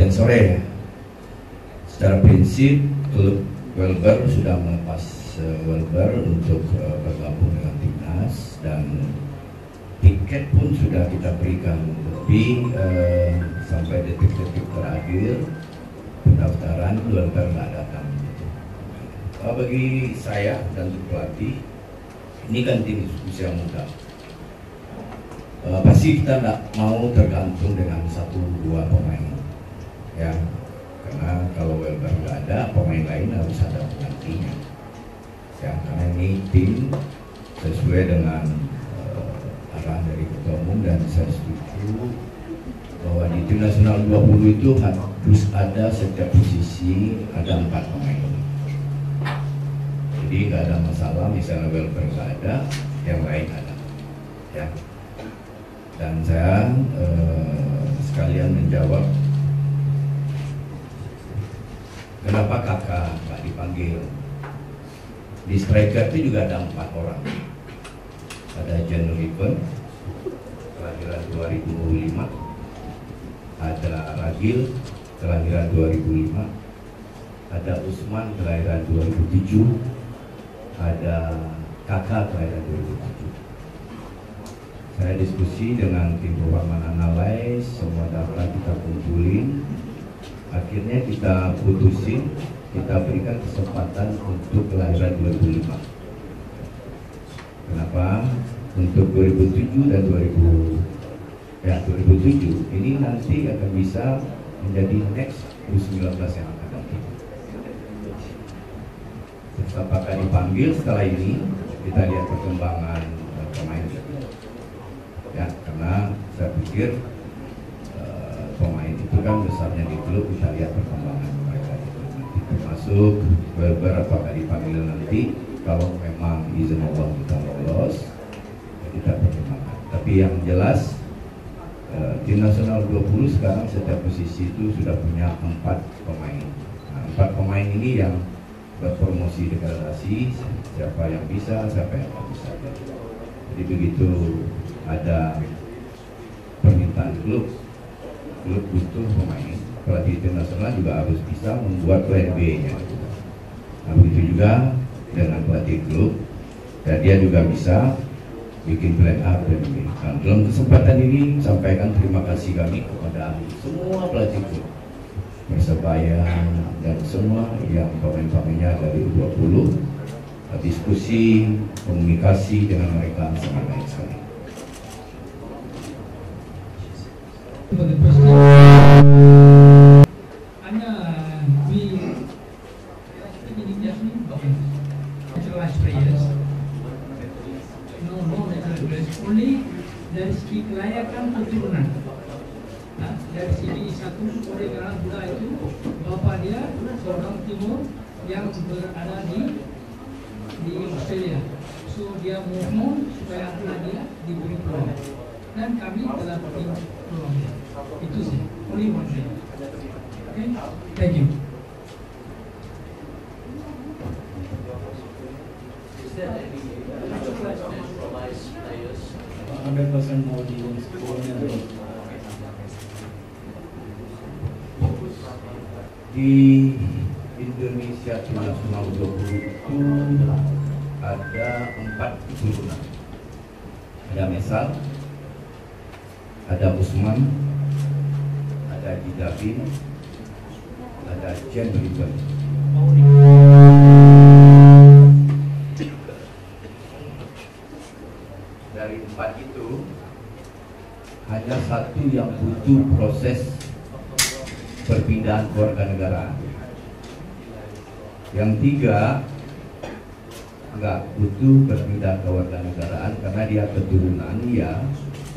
latihan sore ya. Secara prinsip klub Welber sudah melepas Welber untuk bergabung dengan timnas, dan tiket pun sudah kita berikan, lebih sampai detik-detik terakhir pendaftaran Welber nggak datang. Bagi saya dan pelatih, ini kan tim usia muda. Pasti kita nggak mau tergantung dengan 1-2 pemain, ya. Karena kalau Welber nggak ada, pemain lain harus ada penggantinya. Ya, karena ini tim sesuai dengan arahan dari Ketua Umum, dan saya setuju bahwa di tim nasional 20 itu harus ada setiap posisi ada 4 pemain. Jadi nggak ada masalah, misalnya Welber nggak ada, yang lain ada, ya. Dan saya sekalian menjawab kenapa kakak nggak dipanggil. Di striker itu juga ada 4 orang. Ada John Riven, kelahiran 2005. Ada Ragil, kelahiran 2005. Ada Usman, kelahiran 2007. Ada kakak, kelahiran 2007. Saya diskusi dengan tim Purwaman Analyze, semua data kita kumpulin. Akhirnya kita putusin, kita berikan kesempatan untuk kelahiran 2005. Kenapa? Untuk 2007 dan 2007 ini nanti akan bisa menjadi next U19 yang akan datang. Apakah dipanggil setelah ini, kita lihat perkembangan pemain. Ya, karena saya pikir pemain itu kan besarnya di klub, kita lihat perkembangan mereka itu nanti, termasuk beberapa kali dipanggil nanti. Kalau memang izin Allah kita lolos, kita pertimbangkan. Tapi yang jelas tim nasional 20 sekarang setiap posisi itu sudah punya 4 pemain. Nah, 4 pemain ini yang berpromosi degradasi, siapa yang bisa, siapa yang tidak bisa. Jadi begitu ada permintaan klub butuh pemain, pelatih tim nasional juga harus bisa membuat plan B-nya. Nah, begitu juga dengan pelatih klub, dan dia juga bisa bikin plan A dan B. Nah, dalam kesempatan ini sampaikan terima kasih kami kepada semua pelatih klub Persebaya dan semua yang pemain-pemainnya dari U20. Diskusi, komunikasi dengan mereka sangat baik sekali. For the first time, we naturalized players. No natural players. Only dari segi kelayakan keturunan. Nah, dari segi satu orang Buddha itu, bapak dia seorang timur yang berada di Australia. So dia mohon supaya anak dia diberi peluang, dan kami telah beri peluang dia. Itu sih, only one thing. Okay, thank you. Is there any naturalized players? 100% more di Indonesia tim nasional 20 itu ada 4 keturunan. Ada Mesal, ada Usman, ada Jidabin, ada Jen Riven. Dari 4 itu hanya 1 yang butuh proses perpindahan kewarganegaraan. Yang 3 enggak butuh perpindahan kewarganegaraan karena dia keturunan ya,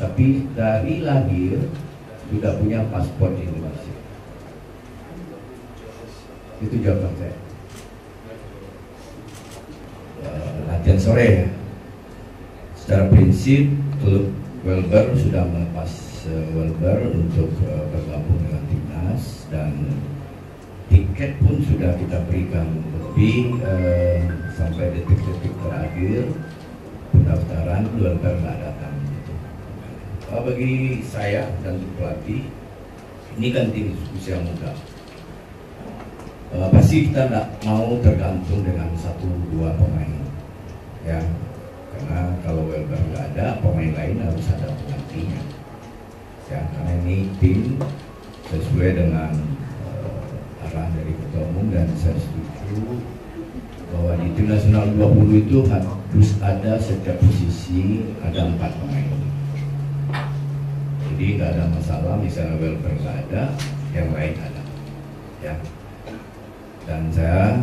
tapi dari lahir sudah punya paspor Indonesia. Itu jawaban saya. Latihan sore ya. Secara prinsip klub Welber sudah melepas Welber untuk bergabung dengan timnas, dan tiket pun sudah kita berikan, lebih sampai detik-detik terakhir pendaftaran Welber nggak datang. Bagi saya dan pelatih, Ini kan tim usia muda. Pasti kita tidak mau tergantung dengan 1-2 pemain, ya. Karena kalau Welber nggak ada, pemain lain harus ada penggantinya. Ya, karena ini tim sesuai dengan arahan dari Ketua Umum, dan saya setuju bahwa di tim nasional 20 itu harus ada setiap posisi ada 4 pemain. Jadi nggak ada masalah, misalnya Welber nggak ada, yang lain ada, ya. Dan saya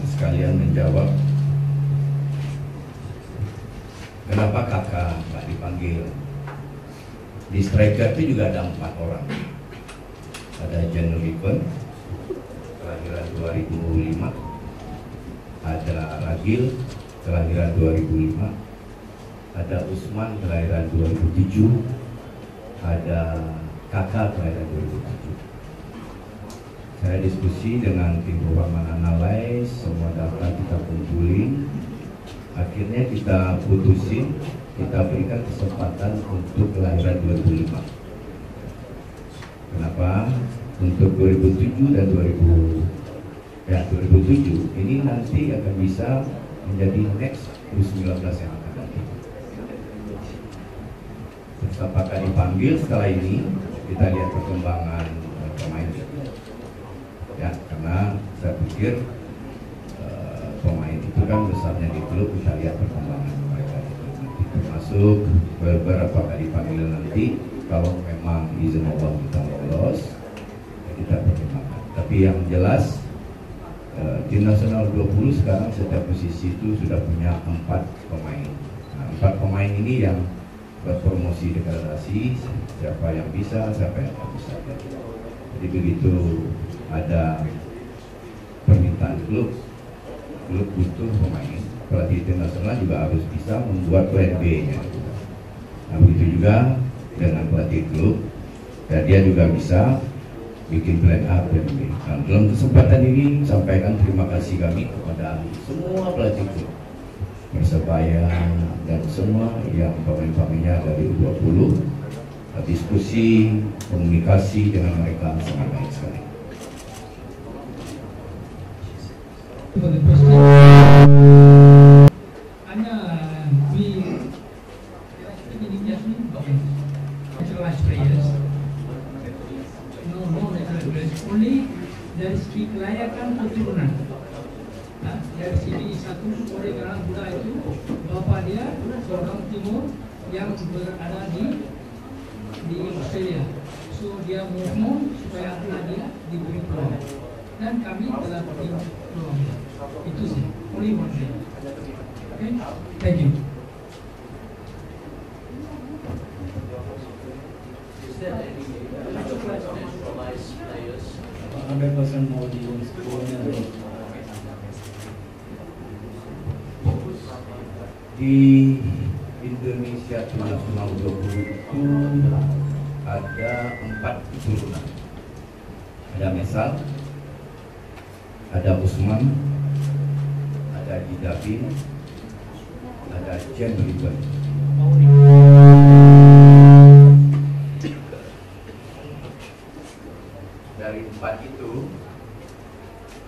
sekalian menjawab kenapa kakak nggak dipanggil. Di striker itu juga ada 4 orang. Ada Jan Rikon, kelahiran 2005. Ada Ragil, kelahiran 2005. Ada Usman, kelahiran 2007. Ada kakak, kelahiran 2007. Saya diskusi dengan tim Roman Analyze, semua data kita kumpulin. Akhirnya kita putusin, kita berikan kesempatan untuk kelahiran 2005. Kenapa? Untuk 2007 dan 2007 ini nanti akan bisa menjadi next U19 yang akan datang. Terus apakah dipanggil setelah ini? Kita lihat perkembangan pemain. Ya, karena saya pikir pemain itu kan besarnya di klub, kita lihat perkembangan mereka di klub nanti, termasuk beberapa kali dipanggil nanti. Kalau memang izin Allah kita lolos, ya kita pertimbangkan. Tapi yang jelas tim nasional 20 sekarang setiap posisi itu sudah punya 4 pemain. Nah, 4 pemain ini yang berpromosi degradasi, siapa yang bisa, siapa yang tidak bisa. Jadi begitu ada permintaan klub butuh pemain, pelatih tim nasional juga harus bisa membuat plan B-nya. Nah, begitu juga dengan pelatih klub, ya dia juga bisa bikin plan A, plan B. Nah, dalam kesempatan ini sampaikan terima kasih kami kepada semua pelatih klub Persebaya dan semua yang pemain-pemainnya dari U20. Diskusi, komunikasi dengan mereka sangat baik sekali. For the question, we okay. Naturalized players. No natural players. Only dari segi kelayakan keturunan. Nah, dari CBI 1 oleh karena Buddha itu bapak dia orang timur yang berada di Australia. So dia mohon supaya anak dia diberi peluang. Dan kami telah beri peluang. Itu sih, only one thing. Okay, thank you. Is there any naturalized players? 100% more deals. Di Indonesia tim nasional 20 itu ada 4 keturunan. Ada Mesal, ada Usman, ada Jidabin, ada Jen Ribbon. Dari 4 itu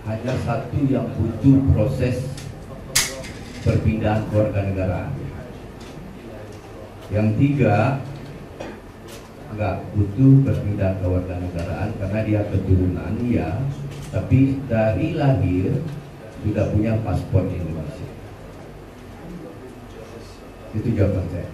hanya 1 yang butuh proses perpindahan kewarganegaraan. Yang 3 nggak butuh perpindahan kewarganegaraan karena dia keturunan ya, tapi dari lahir sudah punya paspor Indonesia. Itu jawaban saya.